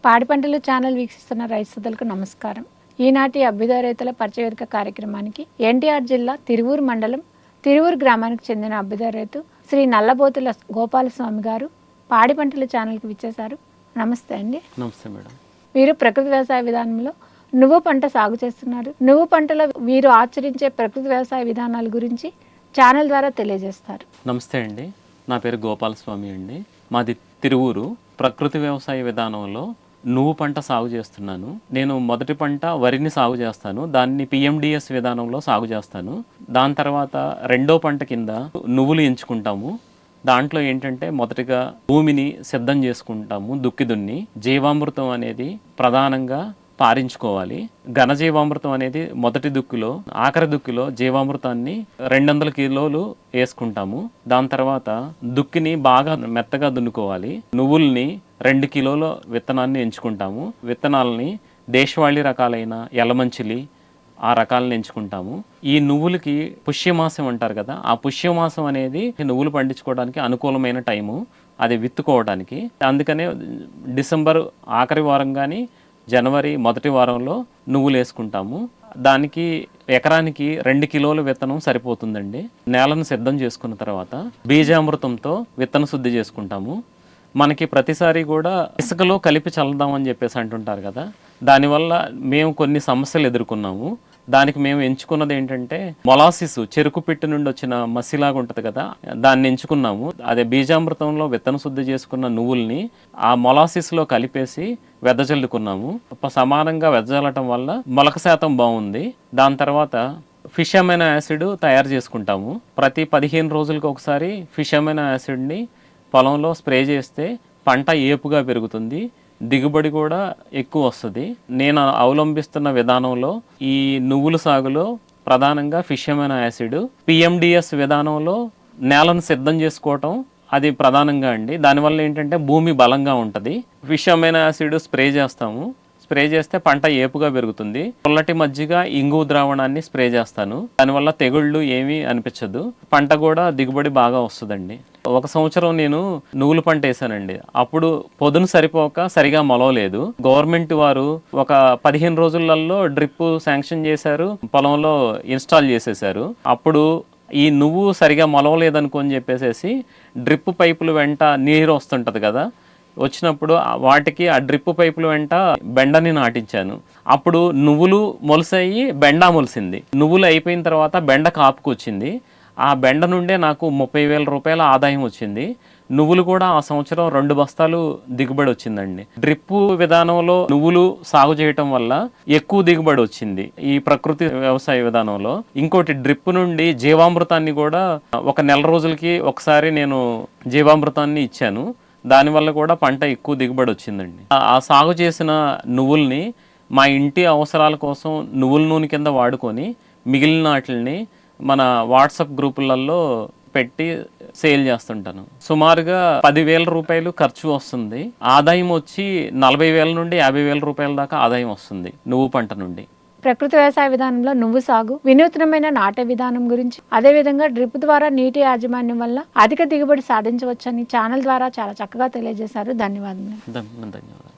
పాడి పంటలు ఛానల్ వీక్షిస్తున్న రైతు సోదరులకు నమస్కారం. ఈనాటి అభ్యుదయ రైతుల పరిచయ వేదిక కార్యక్రమానికి ఎన్టీఆర్ జిల్లా తిరువూరు మండలం తిరువూరు గ్రామానికి చెందిన అభ్యుదయ రైతు శ్రీ నల్లబోతుల గోపాలస్వామి గారు పాడి పంటల ఛానల్కి విచ్చేశారు. నమస్తే అండి. నమస్తే మేడం. మీరు ప్రకృతి వ్యవసాయ విధానంలో నువ్వు పంట సాగు చేస్తున్నారు. నువ్వు పంటలో వీరు ఆచరించే ప్రకృతి వ్యవసాయ విధానాల గురించి ఛానల్ ద్వారా తెలియజేస్తారు. నమస్తే అండి, నా పేరు గోపాలస్వామి అండి. మాది తిరువూరు. ప్రకృతి వ్యవసాయ విధానంలో నువ్వు పంట సాగు చేస్తున్నాను. నేను మొదటి పంట వరిని సాగు చేస్తాను, దాన్ని పిఎండిఎస్ విధానంలో సాగు చేస్తాను. దాని తర్వాత రెండో పంట కింద నువ్వులు ఎంచుకుంటాము. దాంట్లో ఏంటంటే మొదటిగా భూమిని సిద్ధం చేసుకుంటాము, దుక్కి దున్ని. జీవామృతం అనేది ప్రధానంగా పారించుకోవాలి. ఘనజీవామృతం అనేది మొదటి దుక్కిలో, ఆఖరి దుక్కిలో జీవామృతాన్ని 200 కిలోలు వేసుకుంటాము. దాని తర్వాత దుక్కిని బాగా మెత్తగా దున్నుకోవాలి. నువ్వుల్ని 2 కిలోల విత్తనాన్ని ఎంచుకుంటాము. విత్తనాలని దేశవాళీ రకాలైన ఎలమంచిలి ఆ రకాలను ఎంచుకుంటాము. ఈ నువ్వులకి పుష్యమాసం అంటారు కదా, ఆ పుష్యమాసం అనేది నువ్వులు పండించుకోవడానికి అనుకూలమైన టైము, అది విత్తుకోవడానికి. అందుకనే డిసెంబర్ ఆఖరి వారం కానీ జనవరి మొదటి వారంలో నువ్వులు వేసుకుంటాము. దానికి ఎకరానికి 2 కిలోల విత్తనం సరిపోతుందండి. నేలను సిద్ధం చేసుకున్న తర్వాత బీజామృతంతో విత్తన శుద్ధి చేసుకుంటాము. మనకి ప్రతిసారి కూడా ఇసుకలో కలిపి చల్లదామని చెప్పేసి అంటుంటారు కదా, దానివల్ల మేము కొన్ని సమస్యలు ఎదుర్కొన్నాము. దానికి మేము ఎంచుకున్నది ఏంటంటే మొలాసిస్, చెరుకు పిట్టు నుండి వచ్చిన మసిలాగా ఉంటుంది కదా, దాన్ని ఎంచుకున్నాము. అదే బీజామృతంలో విత్తన శుద్ధి చేసుకున్న నువ్వుల్ని ఆ మొలాసిస్లో కలిపేసి వెదజల్లుకున్నాము. సమానంగా వెదజల్లటం వల్ల మొలక శాతం బాగుంది. దాని తర్వాత ఫిష్ అమైనో యాసిడ్ తయారు చేసుకుంటాము. ప్రతి 15 రోజులకు ఒకసారి ఫిష్ అమైనో యాసిడ్ని పొలంలో స్ప్రే చేస్తే పంట ఏపుగా పెరుగుతుంది, దిగుబడి కూడా ఎక్కువ వస్తుంది. నేను అవలంబిస్తున్న విధానంలో ఈ నువ్వుల సాగులో ప్రధానంగా ఫిష్ అమైనో యాసిడ్, పిఎండిఎస్ విధానంలో నేలను సిద్ధం చేసుకోవటం అది ప్రధానంగా అండి. దానివల్ల ఏంటంటే భూమి బలంగా ఉంటుంది. ఫిష్ అమైనో యాసిడ్ స్ప్రే చేస్తాము. స్ప్రే చేస్తే పంట ఏపుగా పెరుగుతుంది. పొల్లటి మజ్జిగ, ఇంగు ద్రావణాన్ని స్ప్రే చేస్తాను. దానివల్ల తెగుళ్ళు ఏమీ అనిపించదు, పంట కూడా దిగుబడి బాగా వస్తుందండి. ఒక సంవత్సరం నేను నువ్వుల పంట వేసానండి. అప్పుడు పొదును సరిపోక సరిగా మొలవలేదు. గవర్నమెంట్ వారు ఒక 15 రోజులలో డ్రిప్ శాంక్షన్ చేశారు, పొలంలో ఇన్స్టాల్ చేసేసారు. అప్పుడు ఈ నువ్వు సరిగా మొలవలేదనుకోని చెప్పేసి డ్రిప్ పైపులు వెంట నీరు వస్తుంటది కదా, వచ్చినప్పుడు వాటికి ఆ డ్రిప్ పైపుల వెంట బెండని నాటించాను. అప్పుడు నువ్వులు మొలసాయి, బెండ మొలిసింది. నువ్వులు అయిపోయిన తర్వాత బెండ కాపుకొచ్చింది. ఆ బెండ నుండే నాకు 30,000 రూపాయల ఆదాయం వచ్చింది. నువ్వులు కూడా ఆ సంవత్సరం 2 బస్తాలు దిగుబడి వచ్చిందండి. డ్రిప్ విధానంలో నువ్వులు సాగు చేయటం వల్ల ఎక్కువ దిగుబడి వచ్చింది ఈ ప్రకృతి వ్యవసాయ విధానంలో. ఇంకోటి, డ్రిప్ నుండి జీవామృతాన్ని కూడా ఒక నెల రోజులకి ఒకసారి నేను జీవామృతాన్ని ఇచ్చాను. దానివల్ల కూడా పంట ఎక్కువ దిగుబడి వచ్చిందండి. ఆ సాగు చేసిన నువ్వుల్ని మా ఇంటి అవసరాల కోసం నువ్వుల నూనె కింద వాడుకొని మిగిలిన వాటిని మన వాట్సాప్ గ్రూపులలో పెట్టి సేల్ చేస్తుంటాను. సుమారుగా 10,000 రూపాయలు ఖర్చు వస్తుంది. ఆదాయం వచ్చి 40,000 నుండి 50,000 రూపాయల దాకా ఆదాయం వస్తుంది నువ్వు పంట నుండి. ప్రకృతి వ్యవసాయ విధానంలో నువ్వు సాగు, వినూత్నమైన నాటే విధానం గురించి, అదేవిధంగా డ్రిప్ ద్వారా నీటి యాజమాన్యం వల్ల అధిక దిగుబడి సాధించవచ్చని ఛానల్ ద్వారా చాలా చక్కగా తెలియజేశారు. ధన్యవాదాలు. ధన్యవాదాలు.